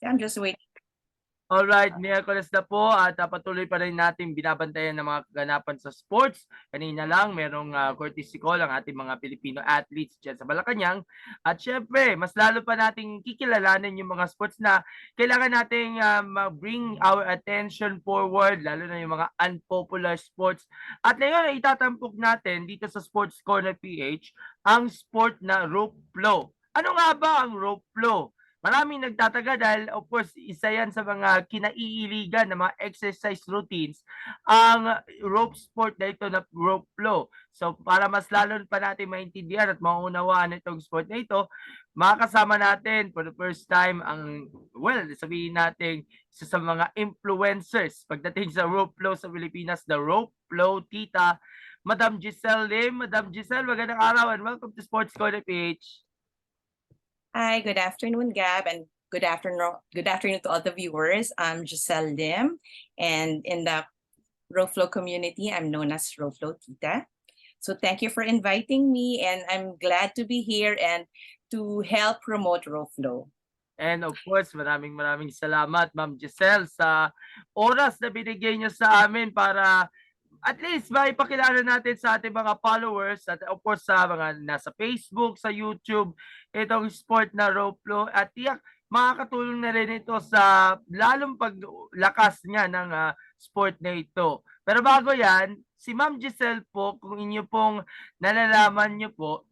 I'm just waiting. Alright, Miyerkules na po at patuloy pa rin natin binabantayan ng mga kaganapan sa sports. Kanina lang merong courtesy call ang ating mga Pilipino athletes dyan sa Malacanang. At syempre, mas lalo pa nating kikilalanin yung mga sports na kailangan nating bring our attention forward, lalo na yung mga unpopular sports. At ngayon ay itatampok natin dito sa Sports Corner PH ang sport na rope flow. Ano nga ba ang rope flow? Maraming nagtataga dahil of course isa yan sa mga kinaiiligan ng mga exercise routines ang rope sport na ito na rope flow. So para mas lalo pa natin maintindihan at maunawaan itong sport na ito, makakasama natin for the first time ang, well, sabihin natin isa sa mga influencers pagdating sa rope flow sa Pilipinas, the Ropeflowtita, Madam Gisselle Lim. Madam Gisselle, magandang araw and welcome to Sports Corner PH. Hi, good afternoon, Gab, and good afternoon to all the viewers. I'm Gisselle Lim, and in the Ropeflow community, I'm known as Ropeflowtita. So thank you for inviting me, and I'm glad to be here and to help promote Ropeflow. And of course, maraming salamat, Ma'am Gisselle, sa oras na binigay niyo sa amin para at least maipakilala natin sa ating mga followers at of course sa mga nasa Facebook, sa YouTube, itong sport na rope flow at tiyak makakatulong na rin ito sa lalong paglakas niya ng sport na ito. Pero bago yan, si Ma'am Gisselle po, kung inyo pong nalalaman niyo po,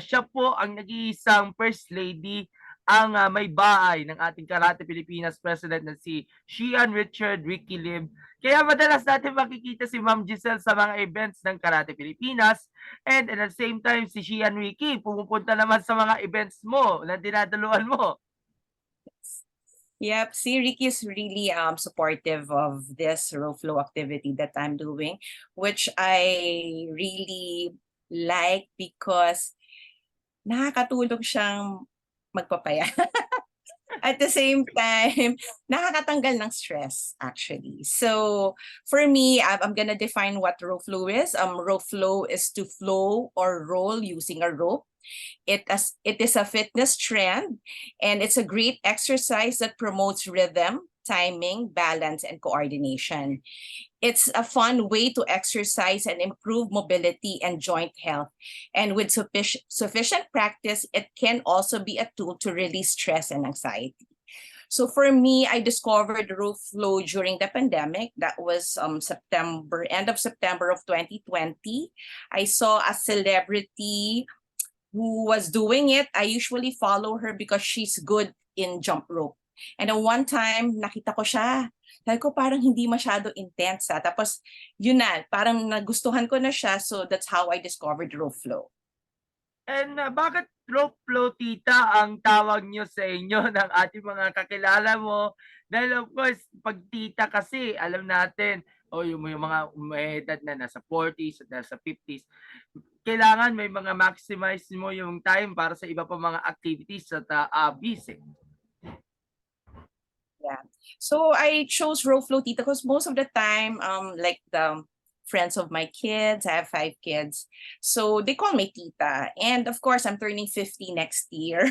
siya po ang nag-iisang First Lady ang may bahay ng ating Karate Pilipinas President na si Shian Richard Ricky Lim. Kaya madalas natin makikita si Ma'am Gisselle sa mga events ng Karate Pilipinas and at the same time si Shian Ricky pumupunta naman sa mga events mo na dinadaluhan mo. Yep, si Ricky is really supportive of this rope flow activity that I'm doing, which I really like because nakakatulong siyang magpapaya. At the same time, nakakatanggal ng stress, actually. So for me, I'm gonna define what rope flow is. Rope flow is to flow or roll using a rope. It is a fitness trend, and it's a great exercise that promotes rhythm, timing, balance, and coordination. It's a fun way to exercise and improve mobility and joint health. And with sufficient practice, it can also be a tool to release stress and anxiety. So for me, I discovered rope flow during the pandemic. That was end of September of 2020. I saw a celebrity who was doing it. I usually follow her because she's good in jump rope. And then one time, nakita ko siya. Sabi ko parang hindi masyado intense. Tapos yun na, parang nagustuhan ko na siya. So that's how I discovered rope flow. And bakit rope flow, tita, ang tawag nyo sa inyo ng ating mga kakilala mo? Dahil of course, pag tita kasi, alam natin, yung mga may edad na nasa 40s at nasa 50s, kailangan may mga maximize mo yung time para sa iba pa mga activities at hobbies. Yeah. So I chose Ropeflowtita because most of the time, like the friends of my kids, I have 5 kids, so they call me Tita. And of course, I'm turning 50 next year.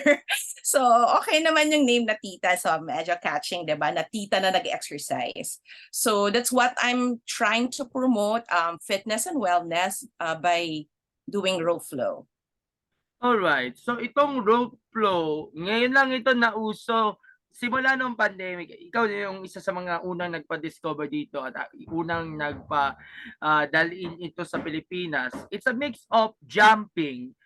So okay naman yung name na Tita. So medyo catching, diba? Na Tita na nag-exercise. So that's what I'm trying to promote, fitness and wellness by doing rope flow. Alright. So itong rope flow, ngayon lang ito nauso simula nung pandemic. Ikaw yung isa sa mga unang nagpa-discover dito at unang dalhin ito sa Pilipinas. It's a mix of jumping,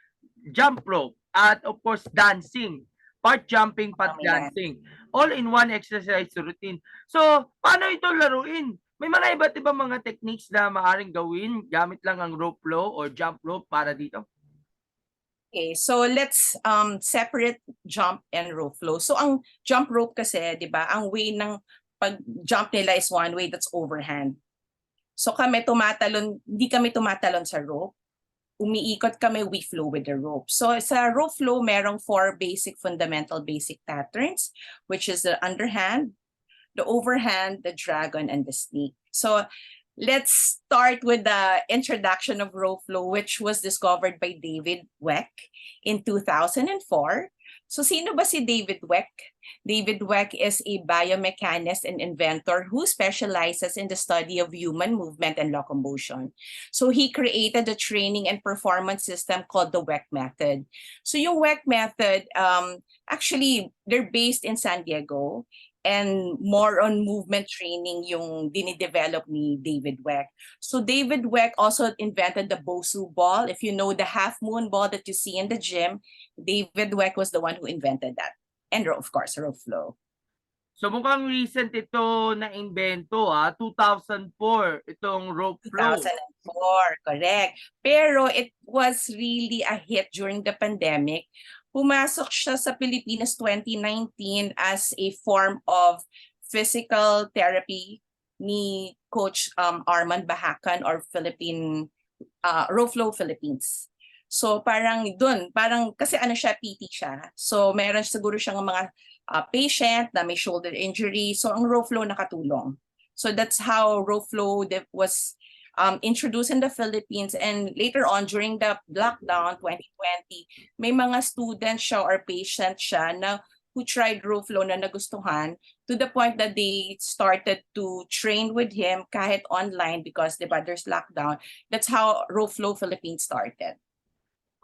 jump rope, at of course dancing. Part jumping, part dancing. All in one exercise routine. So, paano ito laruin? May mga iba't ibang mga techniques na maaaring gawin gamit lang ang rope flow or jump rope para dito? Okay, so let's separate jump and rope flow. So ang jump rope kasi, 'di ba, ang way ng pag-jump nila is one way, that's overhand. So hindi kami tumatalon sa rope. Umiikot kami, we flow with the rope. So sa rope flow, merong 4 fundamental basic patterns, which is the underhand, the overhand, the dragon, and the snake. So let's start with the introduction of rope flow, which was discovered by David Weck in 2004. So sino ba si David Weck? David Weck is a biomechanist and inventor who specializes in the study of human movement and locomotion. So he created a training and performance system called the Weck method. So yung Weck method, actually, they're based in San Diego, and more on movement training yung dinidevelop ni David Weck. So David Weck also invented the Bosu ball. If you know the half moon ball that you see in the gym, David Weck was the one who invented that. And of course, Ropeflow. So mukhang recent ito na invento 2004 itong Ropeflow. 2004, correct. Pero it was really a hit during the pandemic. Pumasok siya sa Pilipinas 2019 as a form of physical therapy ni Coach Arman Bahakan or Ropeflow Philippines. So parang dun, parang kasi ano siya, PT siya. So meron siguro siyang mga patient na may shoulder injury. So ang Ropeflow nakatulong. So that's how Ropeflow was introduced in the Philippines, and later on during the lockdown 2020, may mga students siya or patients siya na who tried Ropeflow na nagustuhan to the point that they started to train with him kahit online because diba, there's lockdown. That's how Ropeflow Philippines started.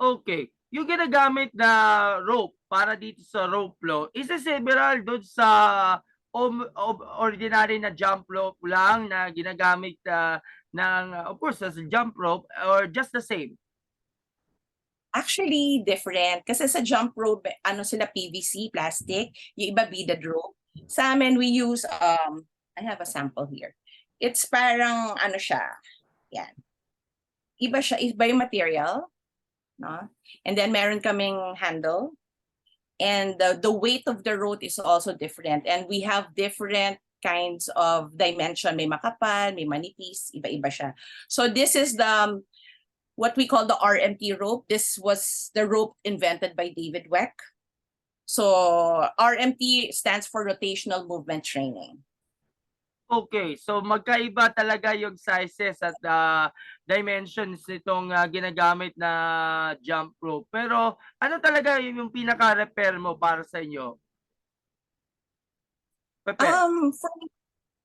Okay. Yung ginagamit na rope para dito sa Ropeflow, is it similar doon sa ordinary na jump rope lang na ginagamit of course, as a jump rope, or just the same? Actually, different. Kasi sa jump rope, ano sila, PVC, plastic. Yung iba, beaded rope. Sa amin, we use, I have a sample here. It's parang, ano siya, yan. Iba siya, iba yung material. No? And then, meron kaming handle. And the weight of the rope is also different. And we have different kinds of dimension. May makapal, may manipis, iba-iba siya. So this is the what we call the RMT rope. This was the rope invented by David Weck. So RMT stands for rotational movement training. Okay, so magkaiba talaga yung sizes at dimensions nitong ginagamit na jump rope. Pero ano talaga yung pinaka-repair mo para sa inyo? Pepe, For me,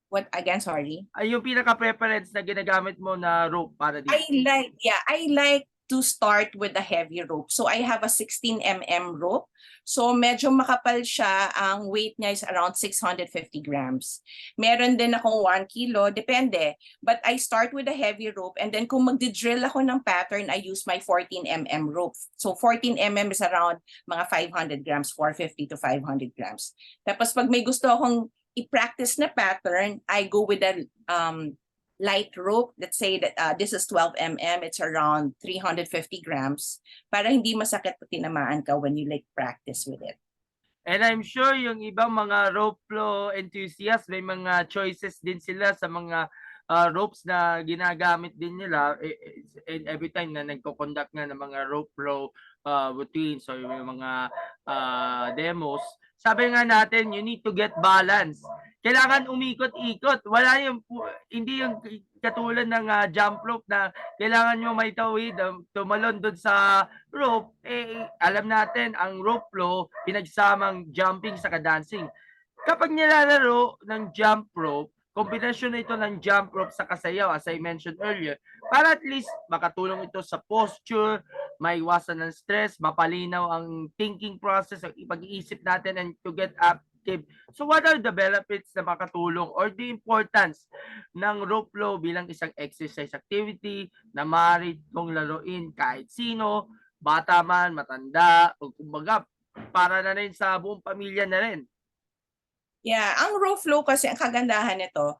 what again? Sorry. yung pinaka-preference na ginagamit mo na rope para dito? I like to start with a heavy rope. So I have a 16 mm rope. So medyo makapal siya. Ang weight niya is around 650 grams. Meron din akong 1 kilo, depende. But I start with a heavy rope, and then kung magdi-drill ako ng pattern, I use my 14 mm rope. So 14 mm is around mga 500 grams, 450 to 500 grams. Tapos pag may gusto akong i-practice na pattern, I go with a light rope. Let's say that this is 12 mm, it's around 350 grams, para hindi masakit pag tinamaan ka when you like practice with it. And I'm sure yung ibang mga rope flow enthusiasts, may mga choices din sila sa mga ropes na ginagamit din nila every time na nagko-conduct nga ng mga rope flow routines or yung mga demos. Sabi nga natin, you need to get balance. Kailangan umikot-ikot. Wala yung, hindi yung katulad ng jump rope na kailangan nyo may tawid, tumalon doon sa rope. Alam natin, ang rope flow, pinagsamang jumping sa dancing. Kapag nilalaro ng jump rope, kombinasyon na ito ng jump rope sa kasayaw, as I mentioned earlier, para at least makatulong ito sa posture, maiwasan ng stress, mapalinaw ang thinking process, ang pag-iisip natin, and to get active. So what are the benefits na makatulong or the importance ng rope flow bilang isang exercise activity na maaari itong laruin kahit sino, bata man, matanda, o kumbaga para na rin sa buong pamilya na rin? Yeah, ang rope flow kasi, ang kagandahan nito,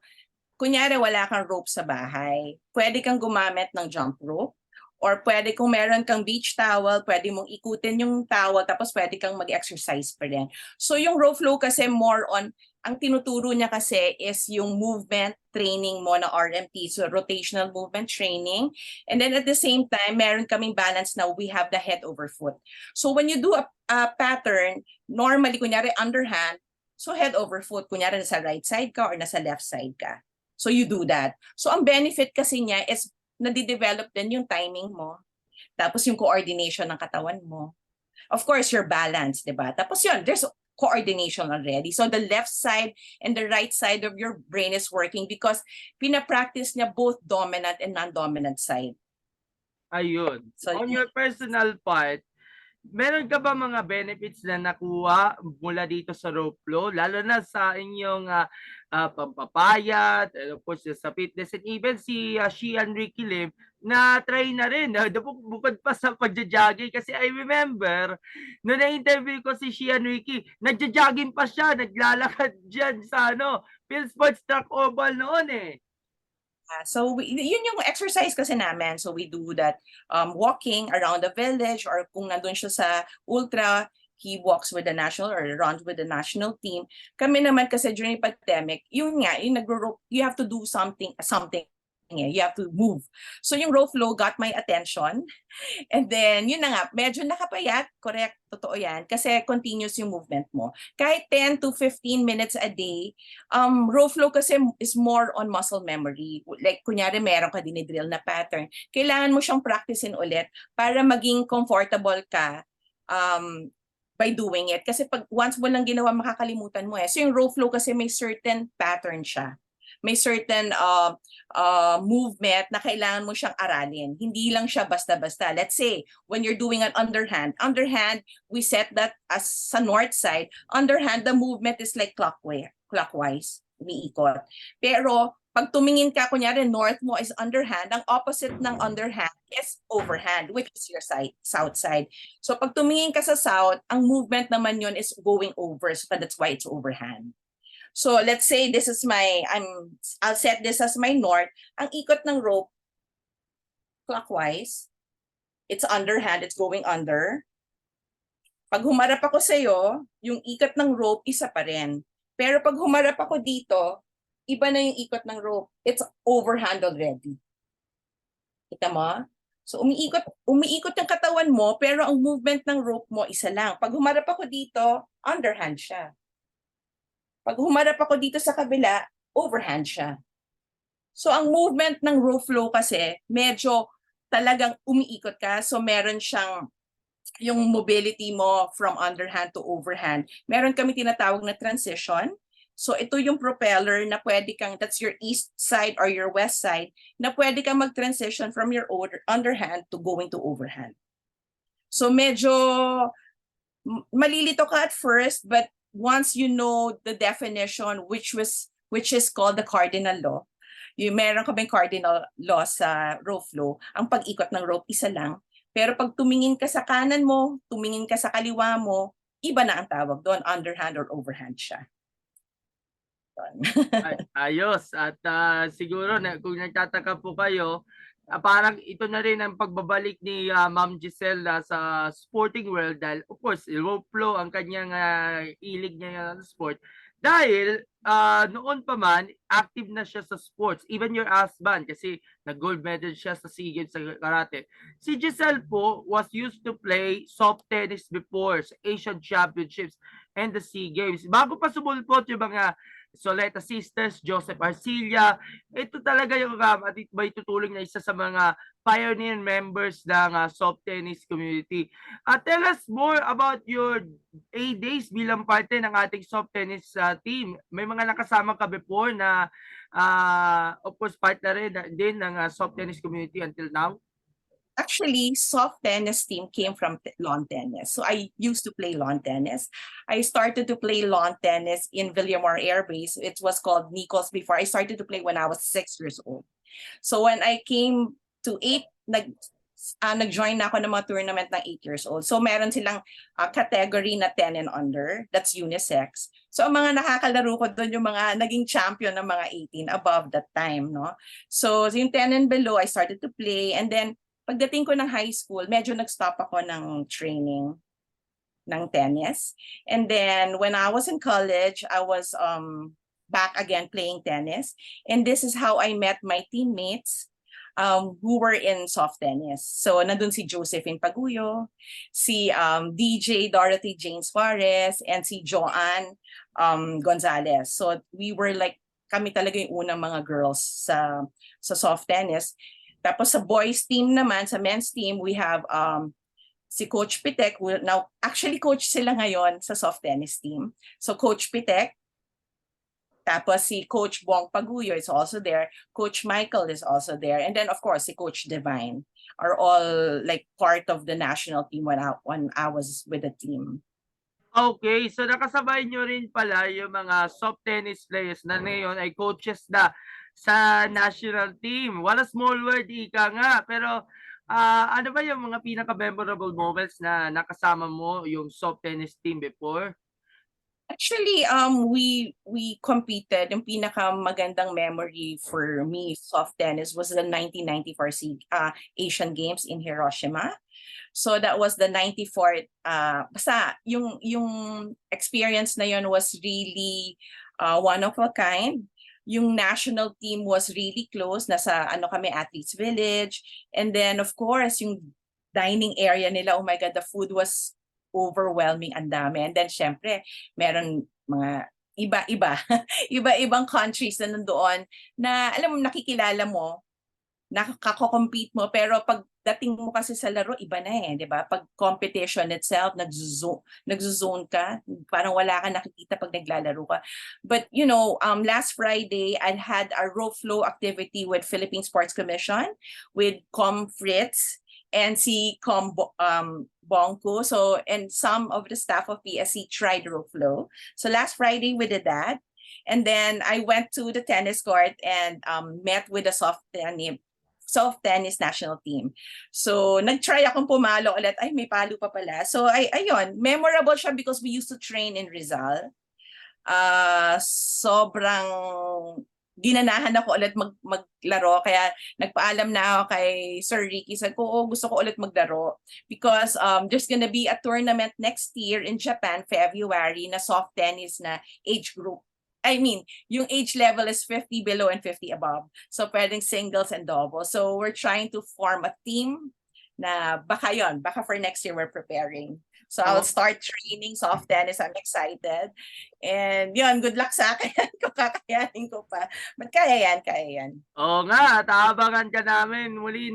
kunyari wala kang rope sa bahay, pwede kang gumamit ng jump rope, or pwede kung meron kang beach towel, pwede mong ikutin yung towel, tapos pwede kang mag-exercise pa rin. So yung rope flow kasi more on, ang tinuturo niya kasi is yung movement training mo na RMT, so rotational movement training. And then at the same time, meron kaming balance na we have the head over foot. So when you do a pattern, normally, kunyari underhand, so head over foot, kunyari nasa right side ka or nasa left side ka. So you do that. So ang benefit kasi niya is nadidevelop din yung timing mo. Tapos yung coordination ng katawan mo. Of course, your balance, di ba? Tapos yun, there's coordination already. So the left side and the right side of your brain is working because pinapractice niya both dominant and non-dominant side. Ayun. So On your personal part, meron ka ba mga benefits na nakuha mula dito sa rope flow, lalo na sa inyong pampapayat, and of course sa fitness, and even si Shian Ricky Lim na try na rin bukod pa sa pagja-jogging, kasi I remember no na-interview ko si Shian Ricky, nagja-jogging pa siya, naglalakad diyan sa Phil Sports Track Oval noon eh. So yun yung exercise kasi namin. So we do that walking around the village, or kung nandun siya sa ultra, he walks with the national or runs with the national team. Kami naman kasi during pandemic, yun nga, yung you have to do something. You have to move. So yung rope flow got my attention. And then, yun na nga, medyo nakapayat, correct, totoo yan, kasi continuous yung movement mo. Kahit 10 to 15 minutes a day, rope flow kasi is more on muscle memory. Like, kunyari, meron ka dinidrill na pattern. Kailangan mo siyang practicein ulit para maging comfortable ka by doing it. Kasi pag once mo lang ginawa, makakalimutan mo eh. So yung rope flow kasi may certain pattern siya. May certain movement na kailangan mo siyang aralin. Hindi lang siya basta-basta. Let's say, when you're doing an underhand, we set that as sa north side. Underhand, the movement is like clockwise, umiikot. Pero, pag tumingin ka, kunyari, north mo is underhand, ang opposite ng underhand is overhand, which is your south side. So, pag tumingin ka sa south, ang movement naman yun is going over. So, that's why it's overhand. So let's say this is I'll set this as my north. Ang ikot ng rope, clockwise, it's underhand, it's going under. Pag humarap ako sa'yo, yung ikot ng rope, isa pa rin. Pero pag humarap ako dito, iba na yung ikot ng rope. It's overhand already. Kita mo? So umiikot yung katawan mo, pero ang movement ng rope mo, isa lang. Pag humarap ako dito, underhand siya. Pag humarap ako dito sa kabila, overhand siya. So ang movement ng rope flow kasi, medyo talagang umiikot ka. So meron siyang yung mobility mo from underhand to overhand. Meron kami tinatawag na transition. So ito yung propeller na pwede kang, that's your east side or your west side, na pwede kang mag-transition from your underhand to going to overhand. So medyo malilito ka at first, but once you know the definition, which is called the cardinal law, meron kaming cardinal law sa rope flow, ang pag-ikot ng rope isa lang. Pero pag tumingin ka sa kanan mo, tumingin ka sa kaliwa mo, iba na ang tawag doon, underhand or overhand siya. Ayos. At siguro kung nagtataka po kayo, parang ito na rin ang pagbabalik ni Ma'am Gisselle sa sporting world, dahil of course rope flow ang kanyang ilig niya sa sport, dahil noon pa man active na siya sa sports. Even your husband, kasi nag-gold medal siya sa SEA Games sa karate. Si Gisselle po was used to play soft tennis before sa Asian Championships and the SEA Games. Bago pa sumulpot yung mga Soleta Sisters, Joseph Arcilla, ito talaga yung may tutuling na isa sa mga pioneer members ng soft tennis community. Tell us more about your days bilang parte ng ating soft tennis team. May mga nakasama ka before na of course part na rin din ng soft tennis community until now? Actually, soft tennis team came from lawn tennis. So I used to play lawn tennis. I started to play lawn tennis in Villamor Air Base. It was called Nichols before. I started to play when I was 6 years old. So when I came to 8, nag-join na ako ng mga tournament ng 8 years old. So meron silang category na 10 and under. That's unisex. So ang mga nakakalaro ko doon yung mga naging champion ng mga 18 above that time, no? So yung 10 and below, I started to play. And then pagdating ko ng high school, medyo nag-stop ako ng training ng tennis. And then when I was in college, I was back again playing tennis. And this is how I met my teammates who were in soft tennis. So nandun si Josephine Paguyo, si DJ Dorothy Jane Suarez, and si Joanne Gonzalez. So we were like, kami talaga yung unang mga girls sa soft tennis. Tapos sa boys team naman, sa men's team, we have si Coach Pitek, now actually coach sila ngayon sa soft tennis team. So Coach Pitek, tapos si Coach Bong Paguyo is also there, Coach Michael is also there, and then of course si Coach Divine are all like part of the national team when I was with the team. Okay, so nakasabay nyo rin pala yung mga soft tennis players na ngayon ay coaches na sa national team. What a small word, ika nga. Pero ano ba yung mga pinaka-memorable moments na nakasama mo yung soft tennis team before? Actually, we competed. Yung pinakamagandang memory for me, soft tennis, was the 1994 Asian Games in Hiroshima. So that was the 94th. Basta yung experience na yun was really one of a kind. Yung national team was really close. Nasa ano kami, Athletes Village. And then of course, yung dining area nila, oh my God, the food was overwhelming, ang dami. And then syempre, meron mga iba-iba, iba-ibang countries na nandoon na alam mo, nakikilala mo, nakaka-compete mo, pero pagdating mo kasi sa laro, iba na eh, di ba? Pag competition itself, nagzo-zone ka, parang wala ka nakikita pag naglalaro ka. But you know, last Friday, I had a rope flow activity with Philippine Sports Commission, with Com Fritz, and si Bongko. So, and some of the staff of PSC tried rope flow. So last Friday we did that. And then I went to the tennis court and met with the soft tennis national team. So, nag-try akong pumalo ulit. Ay, may palo pa pala. So, ayun, memorable siya because we used to train in Rizal. Sobrang ginanahan ako ulit maglaro, kaya nagpaalam na ako kay Sir Ricky. Sabi ko, oh, gusto ko ulit maglaro because there's gonna be a tournament next year in Japan, February, na soft tennis na age group. I mean, yung age level is 50 below and 50 above. So pwedeng singles and doubles. So we're trying to form a team na baka for next year we're preparing. So I'll start training soft tennis. I'm excited. And yun, good luck sa akin kung kakayanin ko pa. But kaya yan. Oo nga, taabangan ka namin muli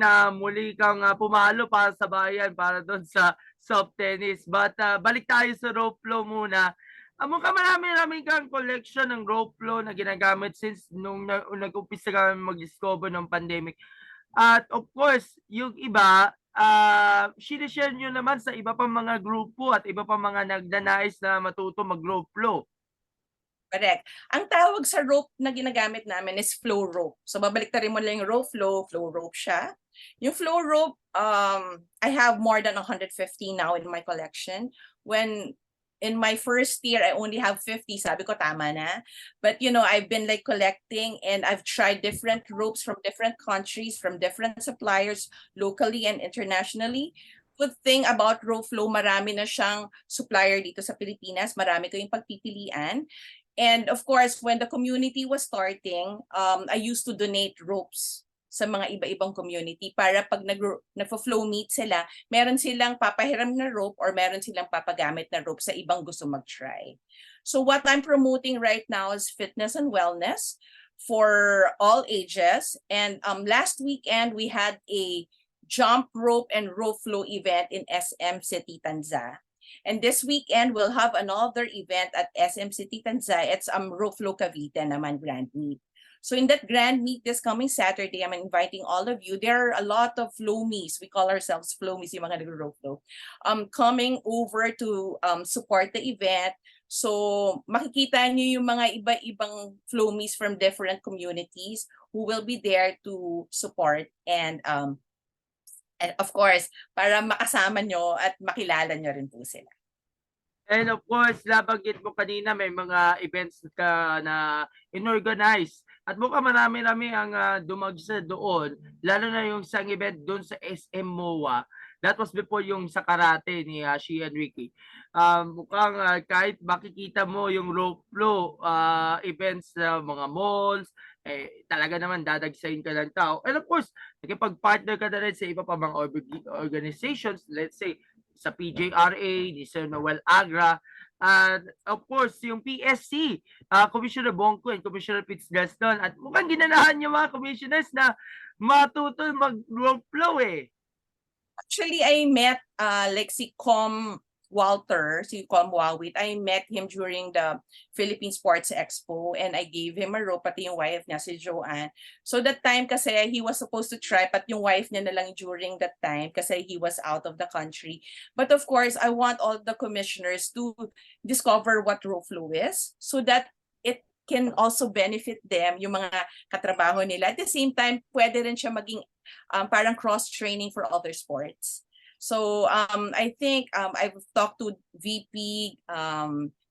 kang pumalo para sa bayan para doon sa soft tennis. But balik tayo sa rope flow muna. Mukhang marami kang collection ng rope flow na ginagamit since nung nag-umpisa kami mag-discover ng pandemic. At of course, yung iba, sinishare nyo naman sa iba pang mga grupo at iba pang mga nagdanais na matuto mag-rope flow. Correct. Ang tawag sa rope na ginagamit namin is flow rope. So babalik mo lang yung flow rope siya. Yung flow rope, I have more than 150 now in my collection. When in my first year, I only have 50. Sabi ko, tama na. But, you know, I've been like collecting and I've tried different ropes from different countries, from different suppliers, locally and internationally. Good thing about rope flow, marami na siyang supplier dito sa Pilipinas. Marami kayong pagpipilian. And of course, when the community was starting, I used to donate ropes sa mga iba-ibang community para pag nagfo-flow meet sila, meron silang papahiram na rope or meron silang papagamit na rope sa ibang gusto mag-try. So what I'm promoting right now is fitness and wellness for all ages. And last weekend, we had a jump rope and rope flow event in SM City, Tanza. And this weekend, we'll have another event at SM City, Tanza. It's rope flow Cavite naman grand meet. So in that grand meet this coming Saturday, I'm inviting all of you. There are a lot of flomies. We call ourselves flomies, yung mga nagro-rope flow, coming over to support the event. So makikita niyo yung mga iba-ibang flomies from different communities who will be there to support and of course, para makasama nyo at makilala nyo rin po sila. And of course, nabanggit mo kanina may mga events ka na inorganize. At mukhang marami-rami ang dumagsa doon, lalo na yung isang event doon sa SM MOA. That was before yung sa karate ni Shi and Ricky. Mukhang kahit makikita mo yung rope flow events sa mga malls, talaga naman dadagsayin ka ng tao. And of course, nakipag-partner ka na rin sa iba pa mga organizations, let's say, sa PJRA, ni Sir Noel Agra, and of course, yung PSC, Commissioner Bongko and Commissioner Pitts Gaston. At mukhang ginanahan yung mga commissioners na matuto mag-rope flow eh. Actually, I met like si Walter, si Com Wawit. I met him during the Philippine Sports Expo and I gave him a rope, pati yung wife niya, si Joanne. So that time kasi he was supposed to try, but yung wife niya na lang during that time kasi he was out of the country. But of course, I want all the commissioners to discover what rope flow is so that it can also benefit them, yung mga katrabaho nila. At the same time, pwede rin siya maging parang cross-training for other sports. So I think I've talked to VP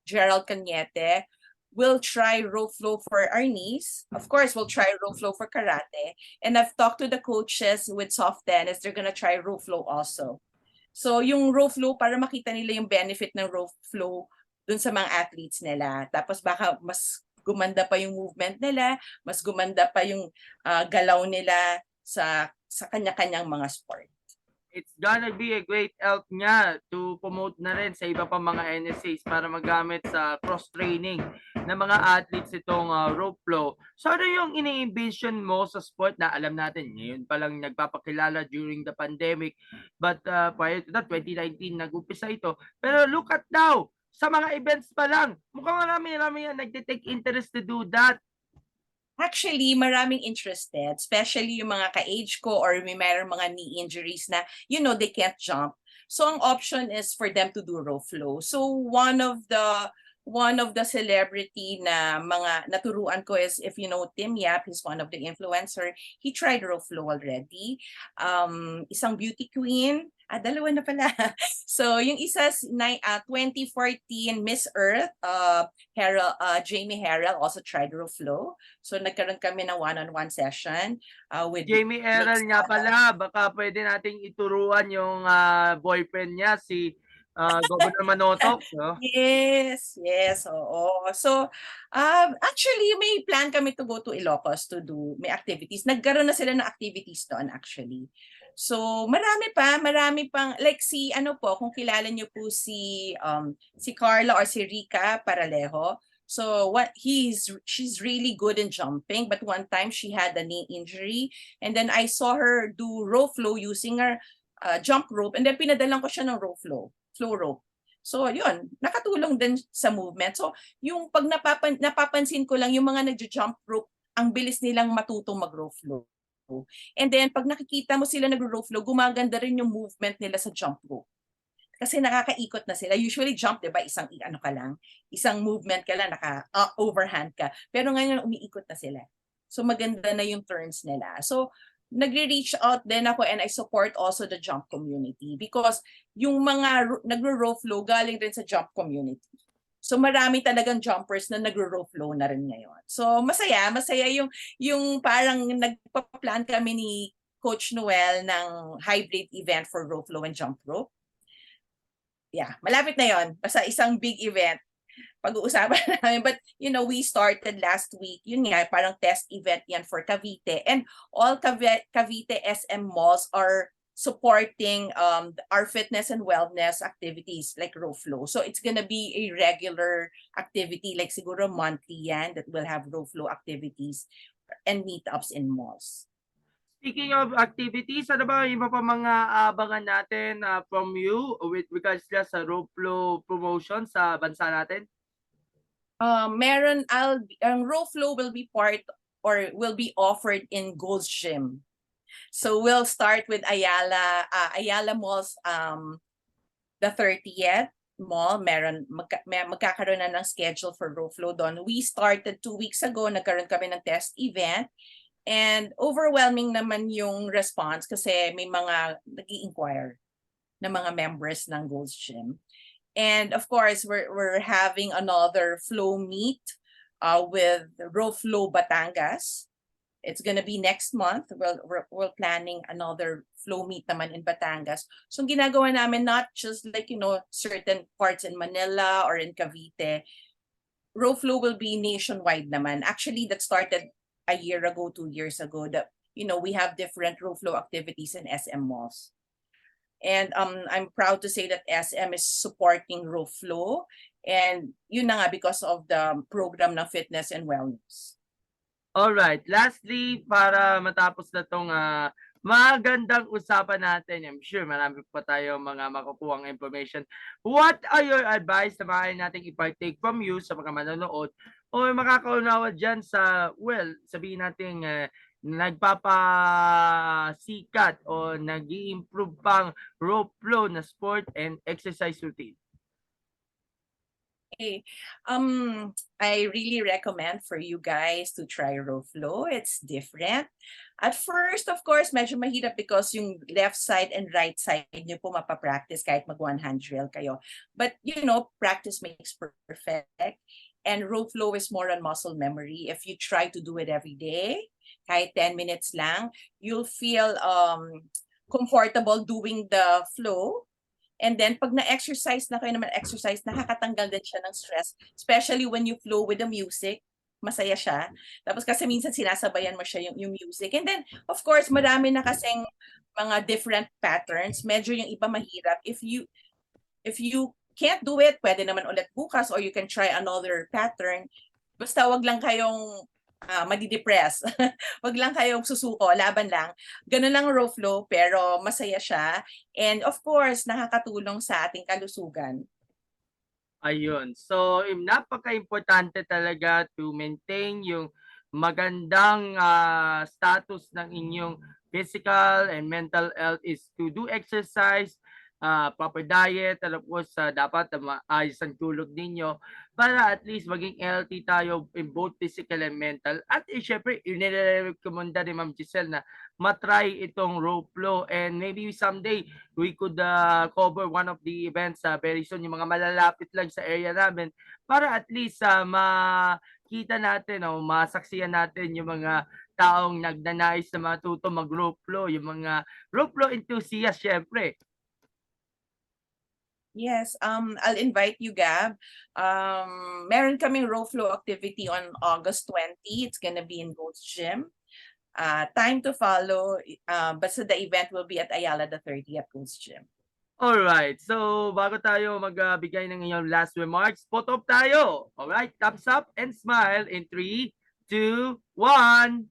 Gerald Cañete. We'll try rope flow for our knees. Of course, we'll try rope flow for karate. And I've talked to the coaches with soft tennis. They're gonna try rope flow also. So yung rope flow, para makita nila yung benefit ng rope flow dun sa mga athletes nila. Tapos baka mas gumanda pa yung movement nila, mas gumanda pa yung galaw nila sa kanya-kanyang mga sport. It's gonna be a great help niya to promote na rin sa iba pang mga NSAs para magamit sa cross-training ng mga athletes itong rope flow. So ano yung ini-envision mo sa sport na alam natin, ngayon pa lang nagpapakilala during the pandemic, but prior to that, 2019, nag-umpisa ito. Pero look at now, sa mga events pa lang, mukhang marami yan nagte-take interest to do that. Actually, maraming interested, especially yung mga ka-age ko or may mayroong mga knee injuries na, they can't jump. So ang option is for them to do rope flow. So one of the celebrity na mga naturuan ko is, if you know Tim Yap, he's one of the influencer. He tried rope flow already. Isang beauty queen, dalawa na pala. So yung isa 2014 Miss Earth, Jamie Harrell also tried rope flow. So nagkaroon kami ng one-on-one session with Jamie Harrell nga pala, baka pwede nating ituruan yung boyfriend niya, si Governor Manotok. No? Yes, oo. So, actually, may plan kami to go to Ilocos to do may activities. Nagkaroon na sila ng activities doon actually. So, marami pang, like kung kilala niyo po si Carla or si Rica Paralejo. So she's really good in jumping, but one time she had a knee injury and then I saw her do rope flow using her jump rope and then pinadalan ko siya ng flow rope. So yun, nakatulong din sa movement. So yung pag napapansin ko lang yung mga nagjo-jump rope, ang bilis nilang matutong mag-rope flow. And then pag nakikita mo sila nag-rope flow, gumaganda rin yung movement nila sa jump rope. Kasi nakakaikot na sila. Usually jump, 'di ba? Isang movement ka lang, overhand ka. Pero ngayon umiikot na sila. So maganda na yung turns nila. So nagre-reach out din ako and I support also the jump community because yung mga nagro-rope flow galing rin sa jump community. So marami talagang jumpers na nagro-rope flow na rin ngayon. So masaya yung parang nagpa-plan kami ni Coach Noel ng hybrid event for rope flow and jump rope. Yeah, malapit na yon. Basta isang big event pag-uusapan namin. But, we started last week. Yun nga, parang test event yan for Cavite. And all Cavite SM malls are supporting our fitness and wellness activities like rope flow. So it's gonna be a regular activity, like siguro monthly yan, that will have rope flow activities and meetups in malls. Speaking of activities, ano ba yung iba pa mga abangan natin from you with regards sa rope flow promotion sa bansa natin? Rope flow will be part or will be offered in Gold's Gym. So we'll start with Ayala Malls, the 30th mall. Magkakaroon na ng schedule for rope flow doon. We started 2 weeks ago, nagkaroon kami ng test event. And overwhelming naman yung response kasi may mga nag-i-inquire na mga members ng Gold's Gym. And of course, we're having another flow meet with Rope Flow Batangas. It's gonna be next month. We're planning another flow meet naman in Batangas. So ginagawa namin not just like, certain parts in Manila or in Cavite. Rope flow will be nationwide naman. Actually, that started a year ago, 2 years ago, that we have different rope flow activities in SM malls. And I'm proud to say that SM is supporting rope flow. And yun na nga because of the program ng fitness and wellness. Alright, lastly, para matapos na tong magandang usapan natin. I'm sure marami pa tayong mga makukuhang information. What are your advice na maaari nating i-partake from you sa mga manonood o makakaunawa dyan sa, well, sabihin natin nagpapasikat o nag improve pang rope flow na sport and exercise routine? Okay. I really recommend for you guys to try Ropeflow. It's different. At first, of course, medyo mahirap because yung left side and right side nyo po mapapractice kahit mag one-hand drill kayo. But, practice makes perfect. And Ropeflow is more on muscle memory. If you try to do it every day, kahit 10 minutes lang, you'll feel comfortable doing the flow. And then pag na-exercise na kayo naman exercise, nakakatanggal din siya ng stress. Especially when you flow with the music, masaya siya. Tapos kasi minsan sinasabayan mo siya yung music. And then, of course, marami na kasing mga different patterns. Medyo yung iba mahirap. If you can't do it, pwede naman ulit bukas or you can try another pattern. Basta wag lang kayong madidepress. Wag lang kayong susuko, laban lang. Ganun lang row flow, pero masaya siya. And of course, nakakatulong sa ating kalusugan. Ayun. So, napaka-importante talaga to maintain yung magandang status ng inyong physical and mental health is to do exercise, proper diet, tapos dapat maayos ang tulog ninyo para at least maging healthy tayo in both physical and mental. At syempre, inirekomenda ni Ma'am Giselle na matry itong rope flow and maybe someday we could cover one of the events very soon, yung mga malalapit lang sa area namin para at least makita natin o masaksiyan natin yung mga taong nagnanais na matuto mag-rope flow, yung mga rope flow enthusiast syempre. Yes, I'll invite you, Gab. Meron kaming row flow activity on August 20. It's gonna be in Gold's Gym. Time to follow. But the event will be at Ayala the 30 at Gold's Gym. Alright, so bago tayo magbigay ng inyong last remarks, photo op tayo. Alright, thumbs up and smile in 3, 2, 1.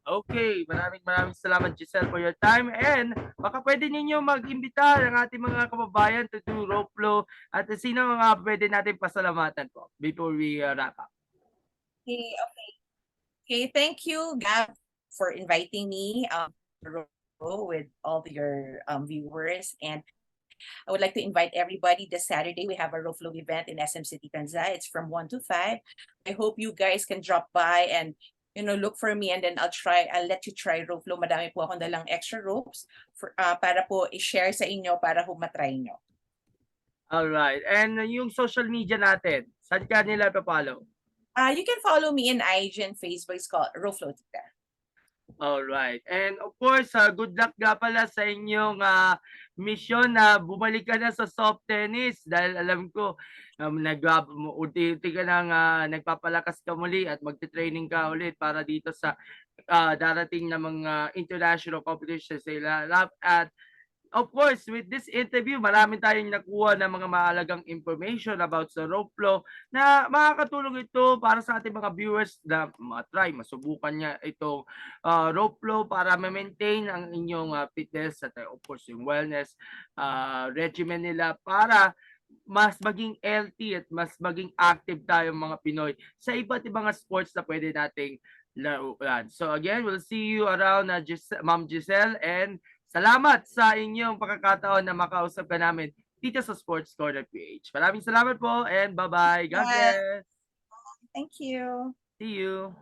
Okay, maraming salamat Giselle for your time and baka pwede ninyo mag-imbita ang ating mga kababayan to do rope flow at sino mga pwede natin pasalamatan po before we wrap up. Okay, thank you, Gab, for inviting me with all your viewers. And I would like to invite everybody this Saturday. We have a row flow event in SM City, Tanza. It's from 1 to 5. I hope you guys can drop by and look for me, and then I'll let you try rope flow. Madami po akong dalang extra ropes para po i-share sa inyo para matry nyo. Alright, and yung social media natin, saan ka nila pa-follow? You can follow me in IG and Facebook. It's called Ropeflowtita. Alright, and of course, good luck nga pala sa inyong mission na bumalik ka na sa soft tennis dahil alam ko unti-unti ka nang nagpapalakas ka muli at magte-training ka ulit para dito sa darating na mga international competitions sa ilalap. At of course, with this interview, marami tayong nakuha ng mga mahalagang information about sa rope flow na makakatulong ito para sa ating mga viewers na matry, masubukan niya itong rope flow para ma-maintain ang inyong fitness at of course yung wellness regimen nila para mas maging healthy at mas maging active tayong mga Pinoy sa iba't ibang sports na pwede nating laruan. So again, we'll see you around Ma'am Giselle, and salamat sa inyong pagkakataon na makausap ka namin dito sa Sports Corner PH. Maraming salamat po and bye-bye. God bless. Thank you. See you.